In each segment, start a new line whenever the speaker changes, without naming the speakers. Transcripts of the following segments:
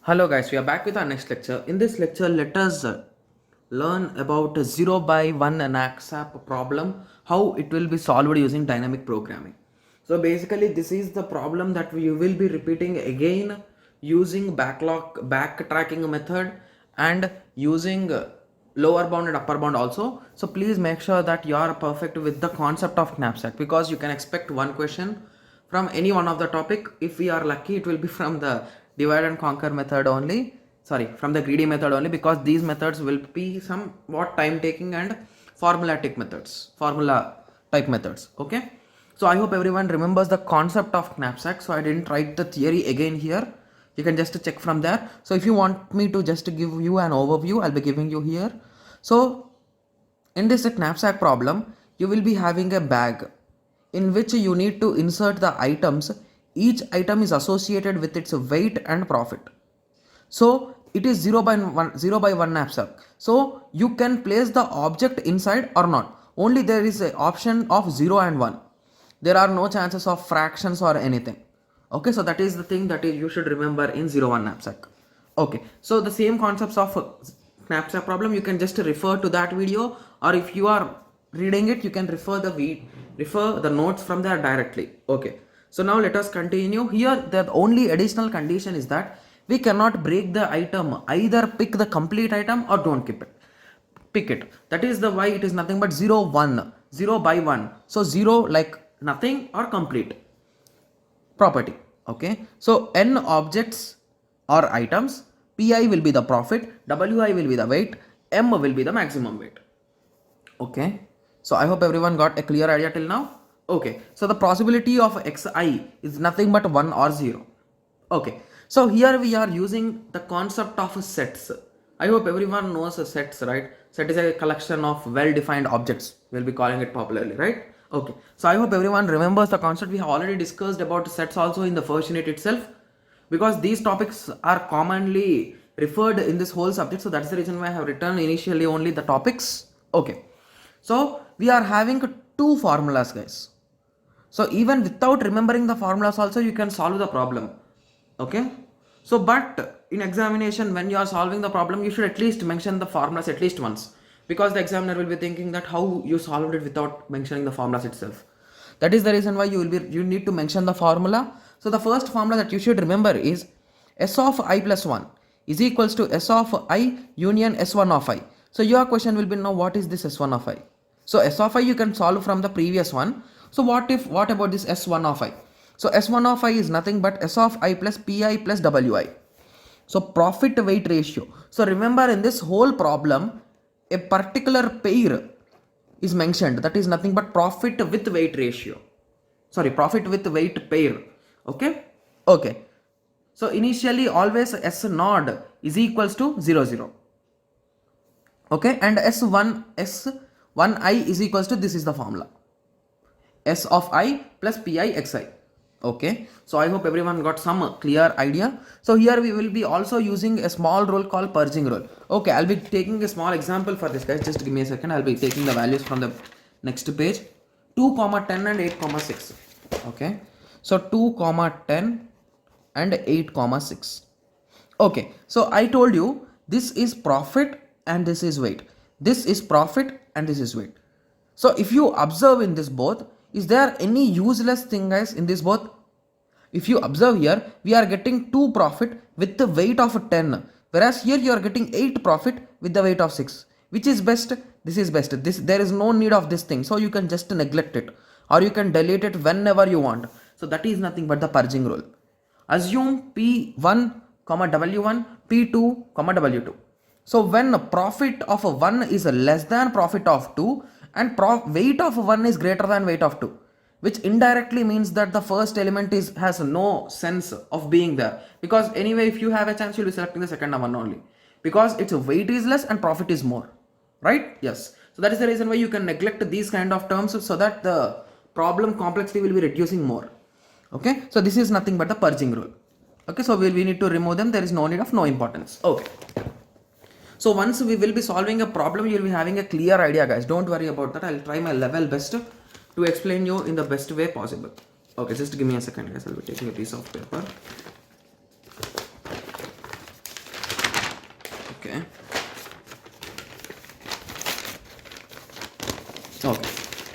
Hello guys, we are back with our next lecture. In this lecture, let us learn about a 0 by 1 ANAXAP problem, how it will be solved using dynamic programming. So basically this is the problem that we will be repeating again using backtracking method and using lower bound and upper bound also. So please make sure that you are perfect with the concept of knapsack, because you can expect one question from any one of the topic. If we are lucky, it will be from the divide and conquer method only, sorry, from the greedy method only, because these methods will be somewhat time taking and formula type methods. Okay, so I hope everyone remembers the concept of knapsack. So I didn't write the theory again here, you can just check from there. So if you want me to just give you an overview, I'll be giving you here. So in this knapsack problem, you will be having a bag in which you need to insert the items. Each item is associated with its weight and profit. So it is 0 by 1 knapsack. So you can place the object inside or not. Only there is an option of 0 and 1. There are no chances of fractions or anything. Okay, so that is the thing that you should remember in 0 1 knapsack. Okay, so the same concepts of knapsack problem, you can just refer to that video, or if you are reading it, you can refer the notes from there directly. Okay, so now let us continue. Here the only additional condition is that we cannot break the item, either pick the complete item or don't pick it. That is the why it is nothing but 0 1, 0 by 1. So 0 like nothing or complete property. Okay, so n objects or items, pi will be the profit, wi will be the weight, m will be the maximum weight. Okay, so I hope everyone got a clear idea till now. Okay, so the possibility of xi is nothing but 1 or 0. Okay, so here we are using the concept of sets. I hope everyone knows sets, right? Set is a collection of well-defined objects, we'll be calling it popularly, right? Okay, so I hope everyone remembers the concept. We have already discussed about sets also in the first unit itself, because these topics are commonly referred in this whole subject. So that's the reason why I have written initially only the topics. Okay, so we are having two formulas, guys. So even without remembering the formulas also, you can solve the problem. Okay, so but in examination, when you are solving the problem, you should at least mention the formulas at least once, because the examiner will be thinking that how you solved it without mentioning the formulas itself. That is the reason why you need to mention the formula. So the first formula that you should remember is s of I plus 1 is equals to s of I union s1 of I. So your question will be, now what is this s1 of I? So s of I you can solve from the previous one. So what about this s1 of I? So s1 of I is nothing but s of I plus pi plus wi. So profit weight ratio. So remember, in this whole problem, a particular pair is mentioned, that is nothing but profit with weight ratio. Sorry, profit with weight pair. Okay. Okay. So initially always s nod is equals to 0 0. Okay, and s1i is equals to, this is the formula, s of I plus pi xi. Okay, so I hope everyone got some clear idea. So here we will be also using a small rule called purging rule. Okay, I'll be taking a small example for this, guys. Just give me a second. I'll be taking the values from the next page. 2 comma 10 and 8 comma 6. Okay, so 2 comma 10 and 8 comma 6. Okay, so I told you this is profit and this is weight. This is profit and this is weight. So if you observe in this both, is there any useless thing, guys, in this both? If you observe here, we are getting 2 profit with the weight of 10, whereas here you are getting 8 profit with the weight of 6. Which is best? This is best. There is no need of this thing, so you can just neglect it, or you can delete it whenever you want. So that is nothing but the purging rule. Assume P1 comma W1, P2 comma W2. So when profit of 1 is less than profit of 2 and weight of 1 is greater than weight of 2, which indirectly means that the first element has no sense of being there, because anyway if you have a chance, you'll be selecting the second one only, because its weight is less and profit is more, right? Yes, so that is the reason why you can neglect these kind of terms, so that the problem complexity will be reducing more. Okay, so this is nothing but the purging rule. Okay, so we need to remove them. There is no need of no importance. Okay, so once we will be solving a problem, you will be having a clear idea, guys. Don't worry about that. I'll try my level best to explain you in the best way possible. Okay, just give me a second, guys. I'll be taking a piece of paper.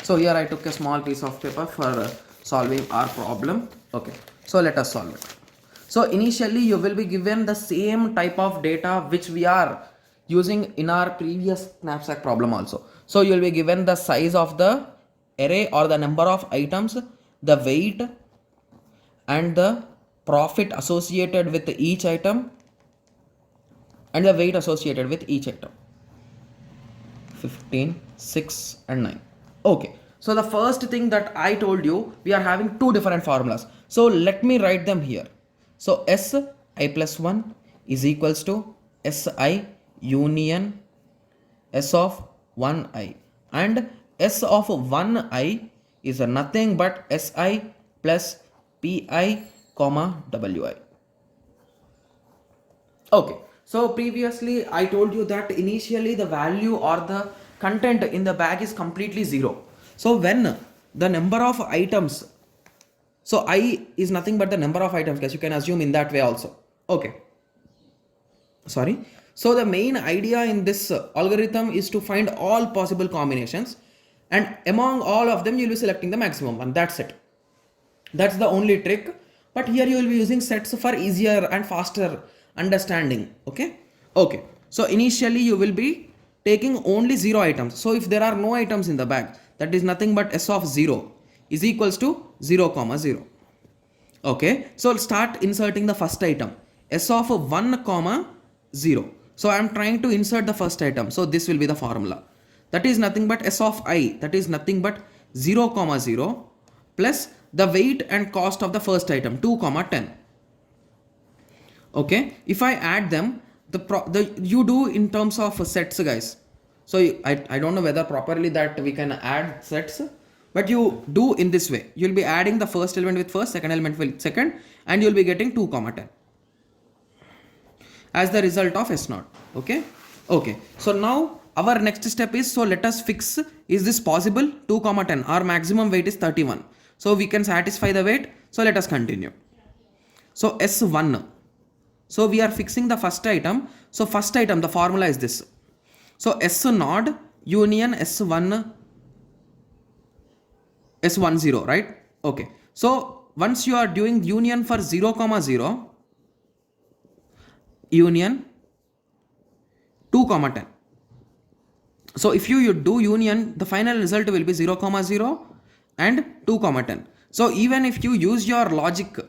So here I took a small piece of paper for solving our problem. Okay, so let us solve it. So initially you will be given the same type of data which we are using in our previous knapsack problem also. So you will be given the size of the array or the number of items, the weight and the profit associated with each item and the weight associated with each item. 15, 6 and 9. Okay, so the first thing that I told you, we are having two different formulas. So let me write them here. So Si plus 1 is equals to Si union S of 1i, and S of 1i is nothing but Si plus Pi comma Wi. Okay, so previously I told you that initially the value or the content in the bag is completely zero. So when the number of items, so I is nothing but the number of items, guys, you can assume in that way also. Okay, sorry. So the main idea in this algorithm is to find all possible combinations, and among all of them you will be selecting the maximum one. That's it. That's the only trick. But here you will be using sets for easier and faster understanding. Okay. So initially you will be taking only 0 items. So if there are no items in the bag, that is nothing but S of 0 is equals to 0 comma 0. Okay. So I'll start inserting the first item, S of 1 comma 0. So I am trying to insert the first item. So this will be the formula. That is nothing but S of I, that is nothing but 0 comma 0 plus the weight and cost of the first item 2 comma 10. Okay, if I add them, you do in terms of sets, guys. So I don't know whether properly that we can add sets, but you do in this way. You'll be adding the first element with first, second element with second, and you'll be getting 2 comma 10 as the result of S0. Okay. So now our next step is, so let us fix, is this possible? 2 comma 10, our maximum weight is 31. So we can satisfy the weight. So let us continue. So S1. So we are fixing the first item. So first item, the formula is this. So S0 union S10, right? Okay. So once you are doing union for 0 comma 0, union 2 comma 10. So if you do union, the final result will be 0 comma 0 and 2 comma 10. So even if you use your logic,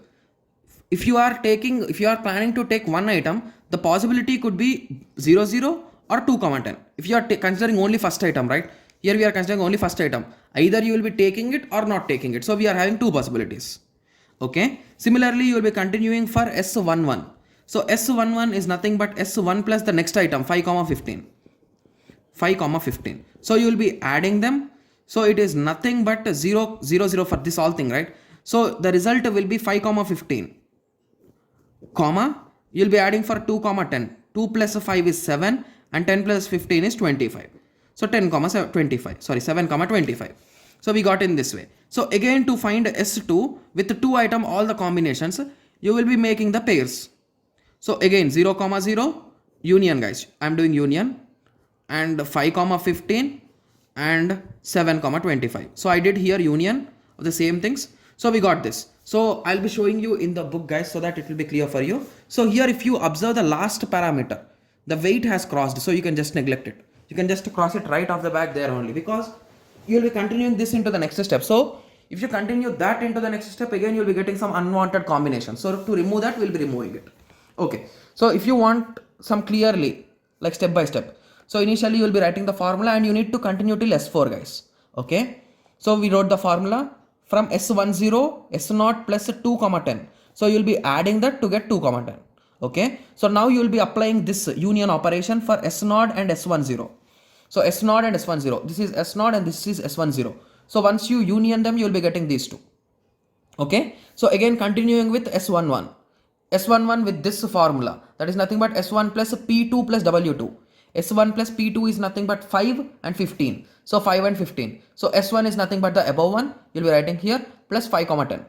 if you are planning to take one item, the possibility could be 0 0 or 2 comma 10. If you are considering only first item, right? Here we are considering only first item. Either you will be taking it or not taking it. So we are having two possibilities. Okay. Similarly, you will be continuing for S11. So S11 is nothing but S1 plus the next item 5 comma 15. 5 comma 15. So you will be adding them. So it is nothing but 0 0 0 for this all thing, right? So the result will be 5 comma 15 comma, you will be adding for 2 comma 10. 2 plus 5 is 7 and 10 plus 15 is 25. So 10 comma 25, sorry, 7 comma 25. So we got in this way. So again, to find S2 with the 2 item all the combinations, you will be making the pairs. So again 0 comma 0 union, guys, I am doing union, and 5 comma 15 and 7 comma 25. So I did here union of the same things. So we got this. So I'll be showing you in the book, guys, so that it will be clear for you. So here if you observe the last parameter, the weight has crossed, so you can just neglect it. You can just cross it right off the back there only, because you will be continuing this into the next step. So if you continue that into the next step, again you will be getting some unwanted combination. So to remove that, we'll be removing it. Okay. So if you want some clearly, like step by step, so initially you will be writing the formula and you need to continue till S4, guys. Okay. So we wrote the formula from S10, S0 plus 2 comma 10. So you will be adding that to get 2 comma 10. Okay. So now you will be applying this union operation for S0 and S10. So S0 and S10. This is S0 and this is S10. So once you union them, you will be getting these two. Okay. So again continuing with S11. S11 with this formula, that is nothing but S1 plus P2 plus W2. S1 plus P2 is nothing but 5 and 15. So 5 and 15. So S1 is nothing but the above one. You'll be writing here plus 5 comma 10.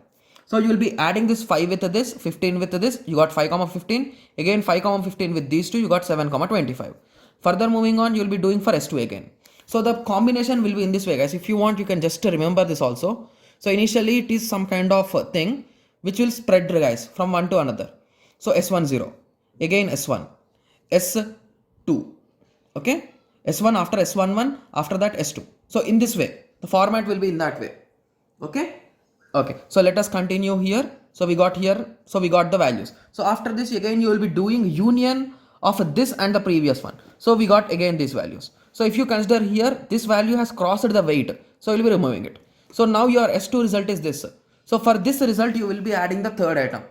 So you will be adding this 5 with this, 15 with this. You got 5 comma 15. Again 5 comma 15 with these two. You got 7 comma 25. Further moving on, you will be doing for S2 again. So the combination will be in this way, guys. If you want, you can just remember this also. So initially it is some kind of thing which will spread, guys, from one to another. So S1 0, again S1, S2, okay, S1 after S1 1, after that S2. So in this way, the format will be in that way. Okay. Okay. So let us continue here. So we got here. So we got the values. So after this, again, you will be doing union of this and the previous one. So we got again these values. So if you consider here, this value has crossed the weight. So you will be removing it. So now your S2 result is this. So for this result, you will be adding the third item.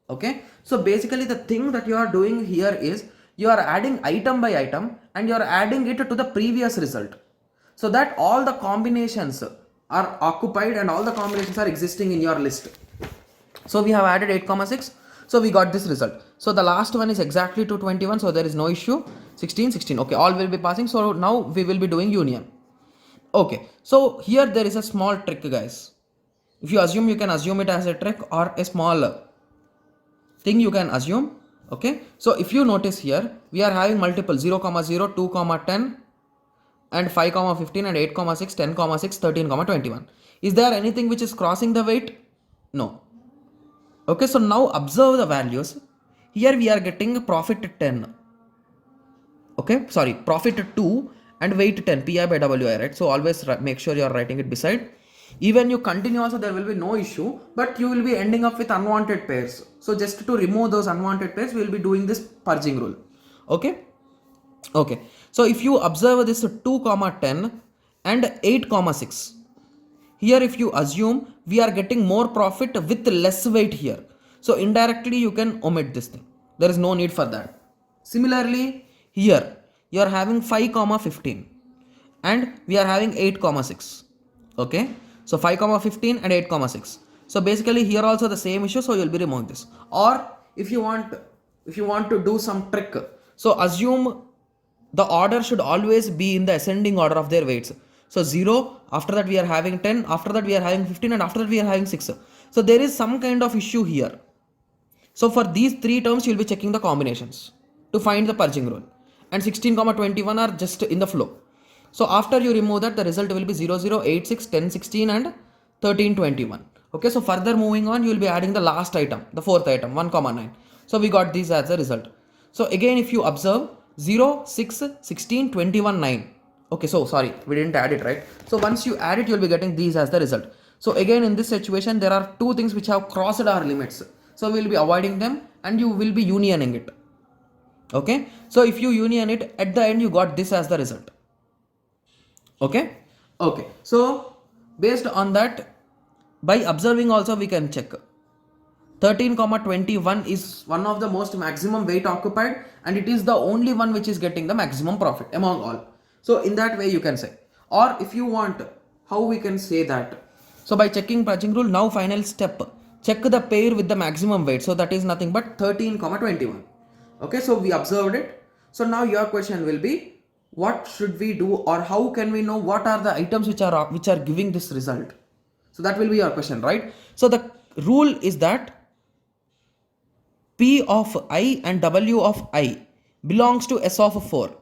Okay. So basically the thing that you are doing here is you are adding item by item and you are adding it to the previous result. So that all the combinations are occupied and all the combinations are existing in your list. So we have added 8, 6. So we got this result. So the last one is exactly 221. So there is no issue. 16, 16. Okay, all will be passing. So now we will be doing union. Okay, so here there is a small trick, guys. If you assume, you can assume it as a trick or a small thing you can assume. Okay, so if you notice here, we are having multiple 0, 0, 2, 10 and 5, 15 and 8, 6, 10, 6, 13, 21. Is there anything which is crossing the weight? No. Okay, so now observe the values. Here we are getting profit 10. Okay, sorry, profit 2 and weight 10, Pi by Wi, right? So always make sure you are writing it beside. Even you continue also, there will be no issue, but you will be ending up with unwanted pairs. So just to remove those unwanted pairs, we will be doing this purging rule. Okay. Okay. So if you observe this 2, 10 and 8, 6. Here if you assume we are getting more profit with less weight here. So indirectly you can omit this thing. There is no need for that. Similarly here you are having 5, 15 and we are having 8, 6. Okay. So 5, 15 and 8, 6. So basically here also the same issue. So you will be removing this. Or if you want to do some trick. So assume the order should always be in the ascending order of their weights. So 0, after that we are having 10, after that we are having 15 and after that we are having 6. So there is some kind of issue here. So for these three terms you will be checking the combinations to find the purging rule. And 16, 21 are just in the flow. So after you remove that, the result will be 0, 0, 8, 6, 10, 16 and 13, 21. Okay, so further moving on, you will be adding the last item, the fourth item, 1, 9. So we got these as a result. So again, if you observe 0, 6, 16, 21, 9. Okay, so sorry, we didn't add it, right? So once you add it, you will be getting these as the result. So again, in this situation, there are two things which have crossed our limits. So we will be avoiding them and you will be unioning it. Okay, so if you union it, at the end, you got this as the result. Okay. Okay. So based on that, by observing also we can check. 13, 21 is one of the most maximum weight occupied and it is the only one which is getting the maximum profit among all. So in that way you can say. Or if you want, how we can say that? So by checking purging rule, now final step, check the pair with the maximum weight. So that is nothing but 13, 21. Okay, so we observed it. So now your question will be, what should we do or how can we know what are the items which are giving this result? So that will be your question, right? So the rule is that P of I and W of I belongs to S of 4.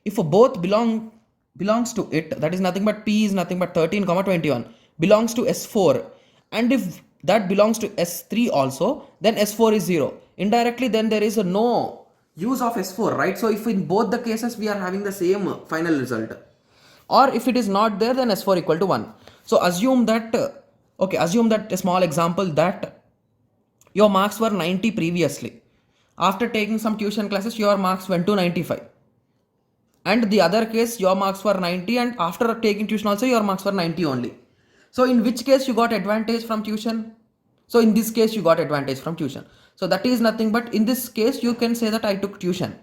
If both belongs to it, that is nothing but P is nothing but 13, 21 belongs to S4, and if that belongs to S3 also, then S4 is 0. Indirectly, then there is no use of S4, right? So if in both the cases we are having the same final result, or if it is not there, then S4 equal to 1. So assume that, assume that a small example that your marks were 90 previously. After taking some tuition classes, your marks went to 95. And the other case, your marks were 90 and after taking tuition also, your marks were 90 only. So in which case you got advantage from tuition? So in this case, you got advantage from tuition. So that is nothing but in this case, you can say that I took tuition.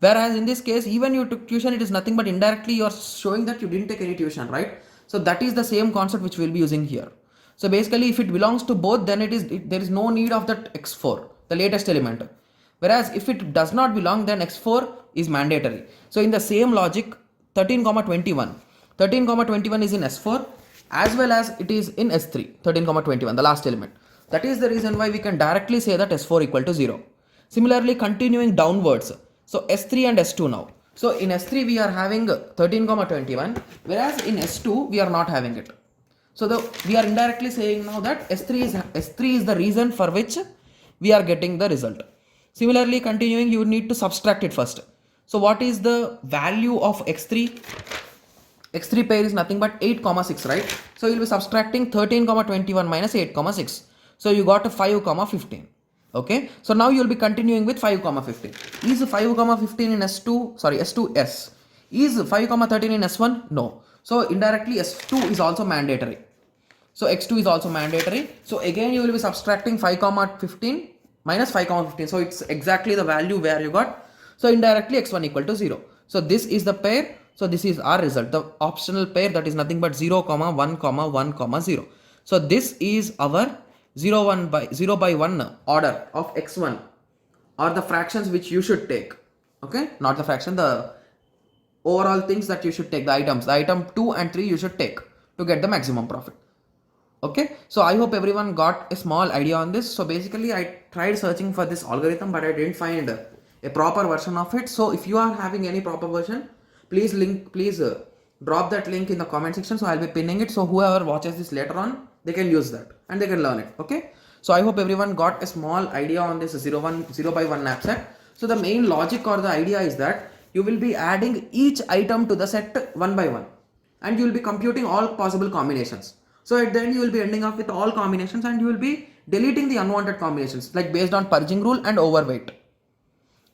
Whereas in this case, even you took tuition, it is nothing but indirectly you are showing that you didn't take any tuition, right? So that is the same concept which we will be using here. So basically, if it belongs to both, then there is no need of that x4, the latest element. Whereas if it does not belong, then x4 is mandatory. So in the same logic, 13, 21. 13, 21 is in S4 as well as it is in S3, 13, 21, the last element. That is the reason why we can directly say that S4 equal to 0. Similarly, continuing downwards. So S3 and S2 now. So in S3 we are having 13 comma 21, whereas in S2 we are not having it. So we are indirectly saying now that S3 is the reason for which we are getting the result. Similarly, continuing, you need to subtract it first. So what is the value of x3? X3 pair is nothing but 8 comma 6, right? So you'll be subtracting 13 comma 21 minus 8 comma 6. So you got a 5 comma 15. Okay, so now you'll be continuing with 5 comma 15. Is 5 comma 15 in S2? Sorry, S2S. Is 5 comma 13 in S1? No. So indirectly S2 is also mandatory. So x2 is also mandatory. So again you will be subtracting 5 comma 15 minus 5 comma 15. So it's exactly the value where you got. So indirectly x1 equal to 0. So this is the pair. So this is our result. The optional pair, that is nothing but 0 comma 1 comma 1 comma 0. So this is our 0 by 1 order of x1, or the fractions which you should take. Okay, not the fraction, the overall things that you should take, the items. The item 2 and 3 you should take to get the maximum profit. Okay, so I hope everyone got a small idea on this. So basically I tried searching for this algorithm, but I didn't find a proper version of it. So if you are having any proper version, please drop that link in the comment section. So I'll be pinning it, so whoever watches this later on, they can use that and they can learn it. Okay, so I hope everyone got a small idea on this 0 by 1 knapsack. So the main logic or the idea is that you will be adding each item to the set one by one, and you will be computing all possible combinations. So at the end you will be ending up with all combinations, and you will be deleting the unwanted combinations, like based on purging rule and overweight.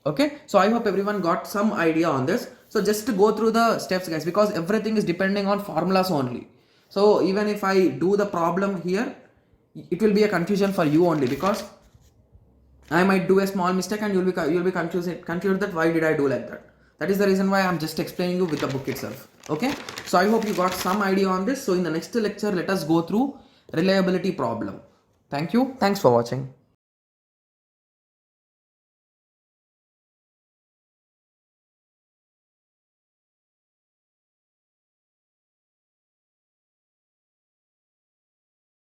Okay, so I hope everyone got some idea on this. So just to go through the steps, guys, because everything is depending on formulas only. So even if I do the problem here, it will be a confusion for you only, because I might do a small mistake and you'll be confused that why did I do like that. That is the reason why I'm just explaining you with the book itself. Okay, so I hope you got some idea on this. So in the next lecture, let us go through reliability problem. Thank you. Thanks for watching.